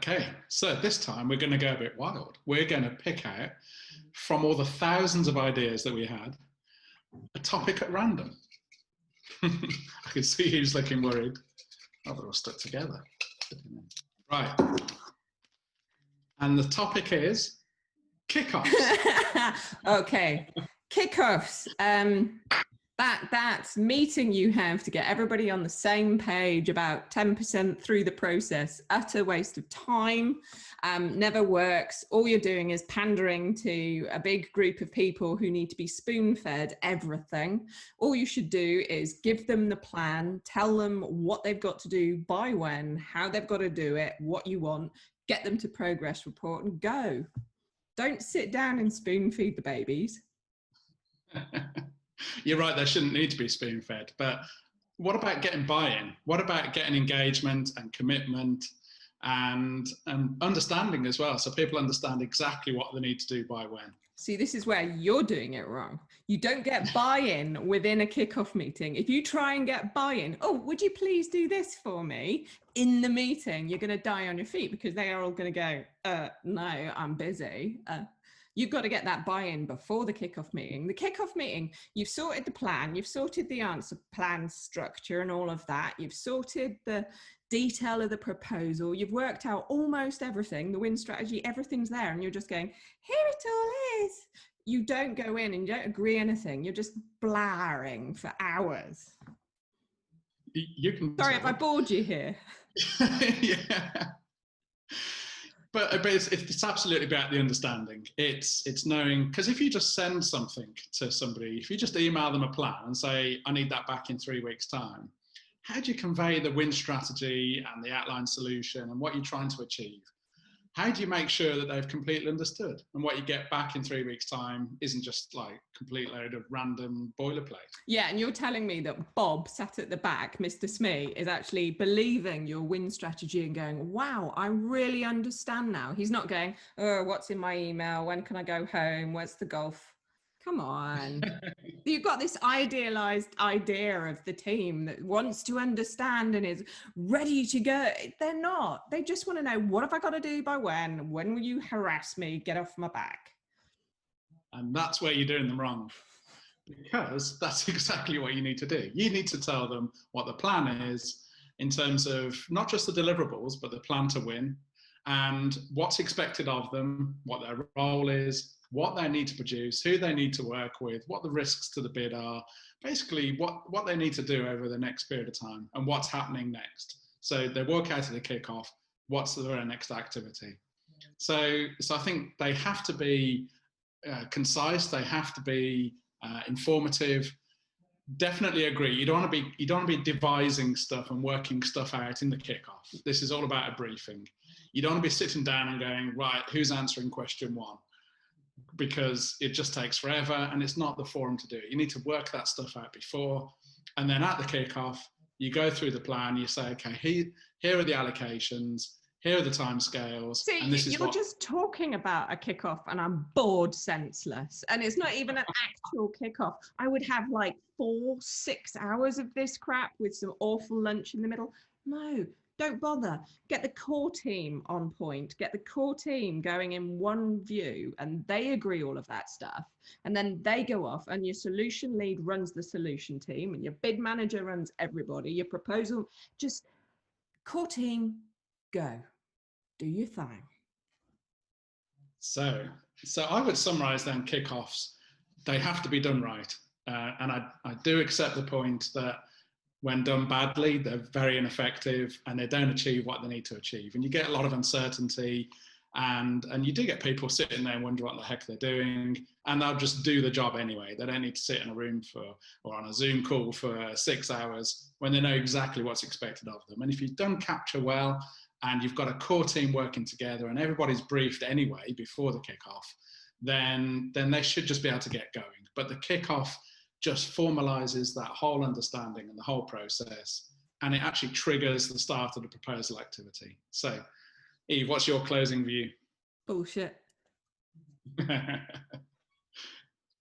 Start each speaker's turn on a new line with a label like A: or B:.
A: Okay, so this time we're going to go a bit wild. We're going to pick out from all the thousands of ideas that we had a topic at random. I can see who's looking worried. Oh, they're all stuck together. Right. And the topic is kickoffs.
B: Okay, kickoffs. That meeting you have to get everybody on the same page about 10% through the process, utter waste of time, never works. All you're doing is pandering to a big group of people who need to be spoon-fed everything. All you should do is give them the plan, tell them what they've got to do, by when, how they've got to do it, what you want, get them to progress report and go. Don't sit down and spoon feed the babies.
A: You're right, there shouldn't need to be spoon-fed, but what about getting buy-in? What about getting engagement and commitment and understanding as well, so people understand exactly what they need to do by when?
B: See, this is where you're doing it wrong. You don't get buy-in within a kickoff meeting. If you try and get buy-in, oh, would you please do this for me in the meeting, you're going to die on your feet because they are all going to go, no, I'm busy. You've got to get that buy-in before the kickoff meeting. The kickoff meeting, you've sorted the plan, you've sorted the answer plan structure and all of that. You've sorted the detail of the proposal. You've worked out almost everything, the win strategy, everything's there. And you're just going, here it all is. You don't go in and you don't agree anything. You're just blaring for hours.
A: You can.
B: Sorry if I bored you here.
A: Yeah. But it's absolutely about the understanding. It's knowing, because if you just send something to somebody, if you just email them a plan and say, I need that back in 3 weeks' time, how do you convey the win strategy and the outline solution and what you're trying to achieve? How do you make sure that they've completely understood and what you get back in 3 weeks' time isn't just like complete load of random boilerplate?
B: Yeah, and you're telling me that Bob sat at the back, Mr. Smee, is actually believing your win strategy and going, wow, I really understand now. He's not going, oh, what's in my email? When can I go home? Where's the golf? Come on. You've got this idealized idea of the team that wants to understand and is ready to go. They're not. They just want to know, what have I got to do by when? When will you harass me? Get off my back.
A: And that's where you're doing them wrong, because that's exactly what you need to do. You need to tell them what the plan is in terms of not just the deliverables, but the plan to win and what's expected of them, what their role is, what they need to produce, who they need to work with, what the risks to the bid are, basically what they need to do over the next period of time and what's happening next. So they walk out of the kickoff, what's their next activity? So I think they have to be concise, they have to be informative. Definitely agree. You don't want to be devising stuff and working stuff out in the kickoff. This is all about a briefing. You don't want to be sitting down and going, right, who's answering question one? Because it just takes forever and it's not the forum to do it. You need to work that stuff out before, and then at the kickoff, you go through the plan, you say, okay, here are the allocations, here are the timescales.
B: See, and you're just talking about a kickoff and I'm bored senseless. And it's not even an actual kickoff. I would have like 4-6 hours of this crap with some awful lunch in the middle. No, don't bother. Get the core team on point. Get the core team going in one view and they agree all of that stuff. And then they go off and your solution lead runs the solution team and your bid manager runs everybody. Your proposal, just core team, go. Do your thing.
A: So I would summarize then kickoffs. They have to be done right. And I do accept the point that when done badly, they're very ineffective and they don't achieve what they need to achieve. And you get a lot of uncertainty and you do get people sitting there and wonder what the heck they're doing, and they'll just do the job anyway. They don't need to sit in a room or on a Zoom call for 6 hours when they know exactly what's expected of them. And if you don't capture well and you've got a core team working together and everybody's briefed anyway before the kickoff, then they should just be able to get going. But the kickoff just formalizes that whole understanding and the whole process, and it actually triggers the start of the proposal activity. So, Eve, what's your closing view?
B: Bullshit.